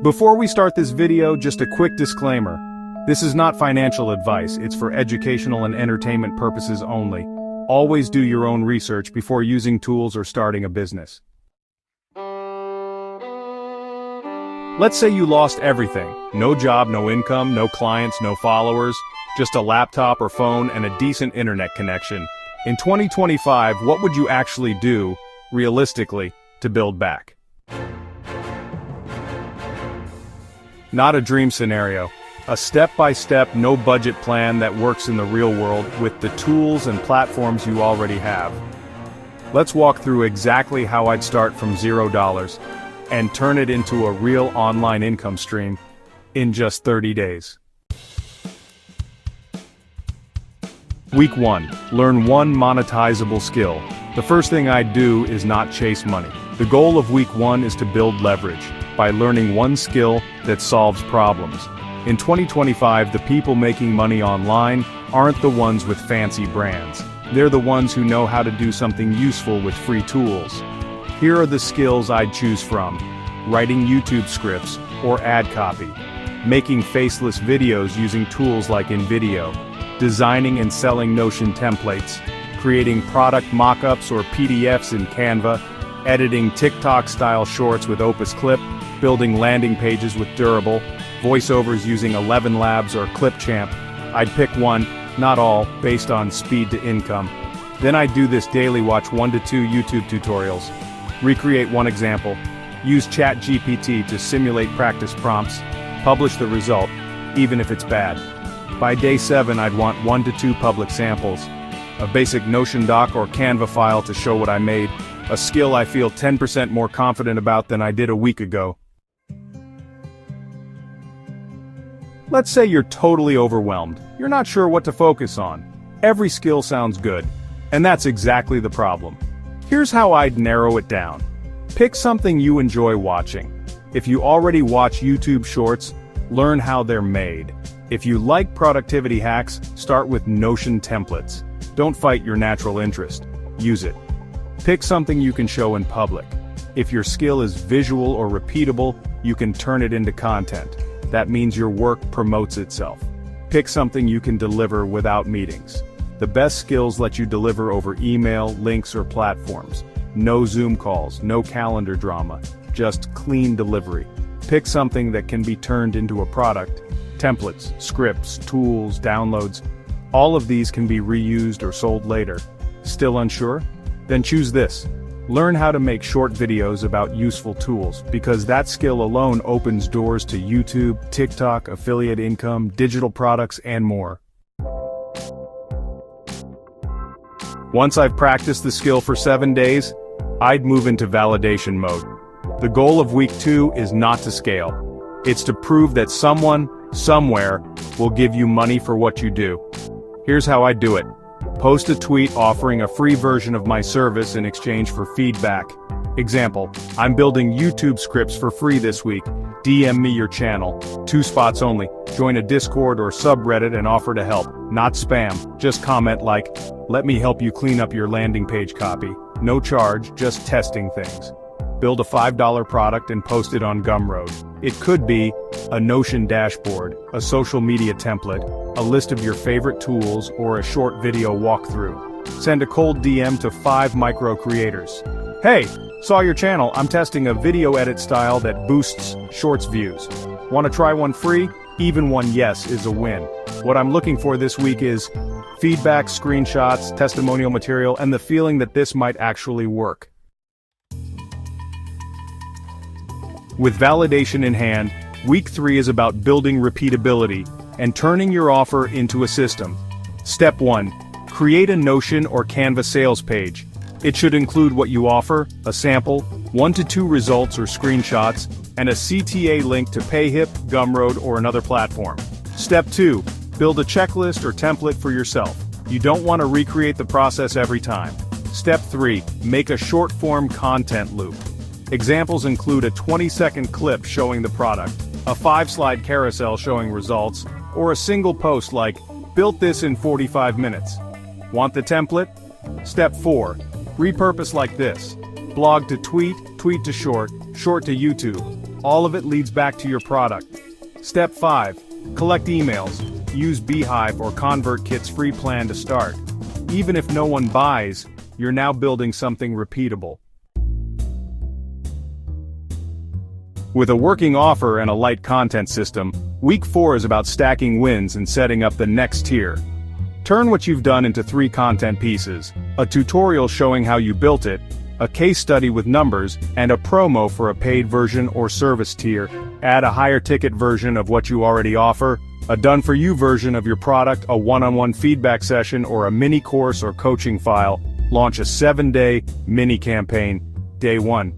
Before we start this video, just a quick disclaimer. This is not financial advice, it's for educational and entertainment purposes only. Always do your own research before using tools or starting a business. Let's say you lost everything. No job, no income, no clients, no followers, just a laptop or phone and a decent internet connection. In 2025, what would you actually do, realistically, to build back? Not a dream scenario. A step-by-step, no-budget plan that works in the real world with the tools and platforms you already have. Let's walk through exactly how I'd start from $0 and turn it into a real online income stream in just 30 days. Week 1. Learn one monetizable skill. The first thing I'd do is not chase money. The goal of week 1 is to build leverage by learning one skill that solves problems. In 2025, the people making money online aren't the ones with fancy brands. They're the ones who know how to do something useful with free tools. Here are the skills I'd choose from: writing YouTube scripts or ad copy, making faceless videos using tools like InVideo, designing and selling Notion templates, creating product mock-ups or PDFs in Canva, editing TikTok-style shorts with Opus Clip, building landing pages with Durable, voiceovers using 11 Labs or Clipchamp. I'd pick one, not all, based on speed to income. Then I'd do this daily: watch 1 to 2 YouTube tutorials, recreate one example, use ChatGPT to simulate practice prompts, publish the result, even if it's bad. By day 7 I'd want 1 to 2 public samples, a basic Notion doc or Canva file to show what I made, a skill I feel 10% more confident about than I did a week ago. Let's say you're totally overwhelmed. You're not sure what to focus on. Every skill sounds good, and that's exactly the problem. Here's how I'd narrow it down. Pick something you enjoy watching. If you already watch YouTube shorts, learn how they're made. If you like productivity hacks, start with Notion templates. Don't fight your natural interest. Use it. Pick something you can show in public. If your skill is visual or repeatable, you can turn it into content. That means your work promotes itself. Pick something you can deliver without meetings. The best skills let you deliver over email, links, or platforms. No Zoom calls, no calendar drama, just clean delivery. Pick something that can be turned into a product. Templates, scripts, tools, downloads. All of these can be reused or sold later. Still unsure? Then choose this. Learn how to make short videos about useful tools, because that skill alone opens doors to YouTube, TikTok, affiliate income, digital products, and more. Once I've practiced the skill for 7 days, I'd move into validation mode. The goal of week 2 is not to scale. It's to prove that someone, somewhere, will give you money for what you do. Here's how I do it. Post a tweet offering a free version of my service in exchange for feedback. Example: I'm building YouTube scripts for free this week. DM me your channel. 2 spots only. Join a Discord or subreddit and offer to help. Not spam. Just comment like, "Let me help you clean up your landing page copy." No charge, just testing things. Build a $5 product and post it on Gumroad. It could be a Notion dashboard, a social media template, a list of your favorite tools, or a short video walkthrough. Send a cold DM to 5 micro creators. "Hey, saw your channel, I'm testing a video edit style that boosts shorts views. Want to try one free?" Even one yes is a win. What I'm looking for this week is feedback, screenshots, testimonial material, and the feeling that this might actually work. With validation in hand, week 3 is about building repeatability and turning your offer into a system. Step 1. Create a Notion or Canva sales page. It should include what you offer, a sample, 1 to 2 results or screenshots, and a CTA link to Payhip, Gumroad, or another platform. Step 2. Build a checklist or template for yourself. You don't want to recreate the process every time. Step 3. Make a short-form content loop. Examples include a 20-second clip showing the product, a 5-slide carousel showing results, or a single post like, "Built this in 45 minutes." Want the template? Step 4. Repurpose like this. Blog to tweet, tweet to short, short to YouTube. All of it leads back to your product. Step 5. Collect emails. Use Beehive or ConvertKit's free plan to start. Even if no one buys, you're now building something repeatable. With a working offer and a light content system, Week 4 is about stacking wins and setting up the next tier. Turn what you've done into 3 content pieces: a tutorial showing how you built it, a case study with numbers, and a promo for a paid version or service tier. Add a higher ticket version of what you already offer, a done-for-you version of your product, a one-on-one feedback session, or a mini course or coaching file. Launch a 7-day mini campaign. Day 1.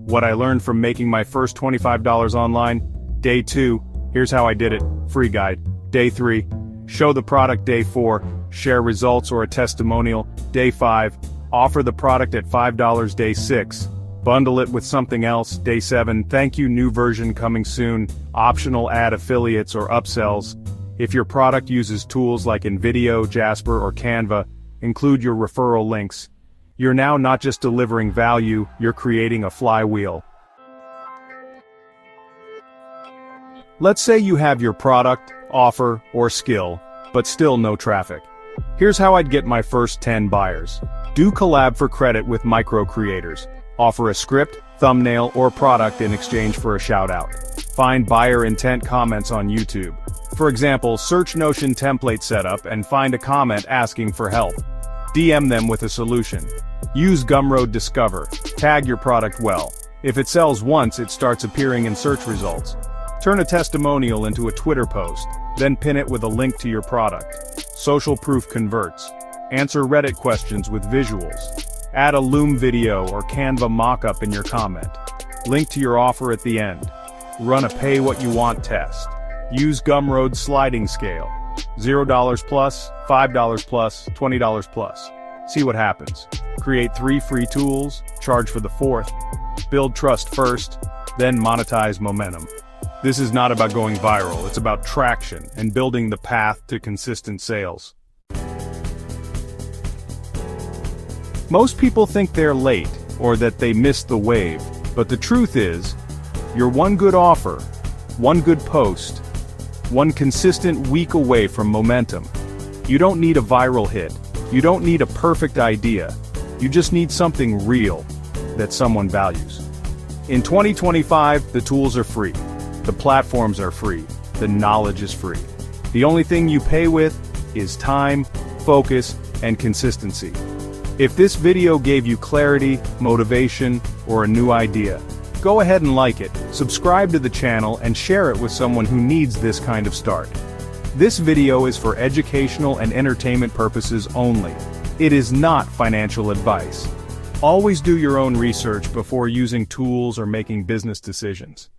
What I learned from making my first $25 online. Day 2. Here's how I did it. Free guide. Day 3. Show the product. Day 4. Share results or a testimonial. Day 5. Offer the product at $5. Day 6. Bundle it with something else. Day 7. Thank you, new version coming soon. Optional, add affiliates or upsells. If your product uses tools like InVideo, Jasper, or Canva, include your referral links. You're now not just delivering value, you're creating a flywheel. Let's say you have your product, offer, or skill, but still no traffic. Here's how I'd get my first 10 buyers. Do collab for credit with micro creators. Offer a script, thumbnail, or product in exchange for a shout-out. Find buyer intent comments on YouTube. For example, search Notion template setup and find a comment asking for help. DM them with a solution. Use Gumroad Discover. Tag your product well. If it sells once, it starts appearing in search results. Turn a testimonial into a Twitter post, then pin it with a link to your product. Social proof converts. Answer Reddit questions with visuals. Add a Loom video or Canva mockup in your comment. Link to your offer at the end. Run a pay-what-you-want test. Use Gumroad's sliding scale. $0 plus, $5 plus, $20 plus. See what happens. Create 3 free tools, charge for the 4th. Build trust first, then monetize momentum. This is not about going viral, it's about traction and building the path to consistent sales. Most people think they're late, or that they missed the wave, but the truth is, you're one good offer, one good post, one consistent week away from momentum. You don't need a viral hit. You don't need a perfect idea. You just need something real that someone values. In 2025, the tools are free. The platforms are free. The knowledge is free. The only thing you pay with is time, focus, and consistency. If this video gave you clarity, motivation, or a new idea, go ahead and like it, subscribe to the channel, and share it with someone who needs this kind of start. This video is for educational and entertainment purposes only. It is not financial advice. Always do your own research before using tools or making business decisions.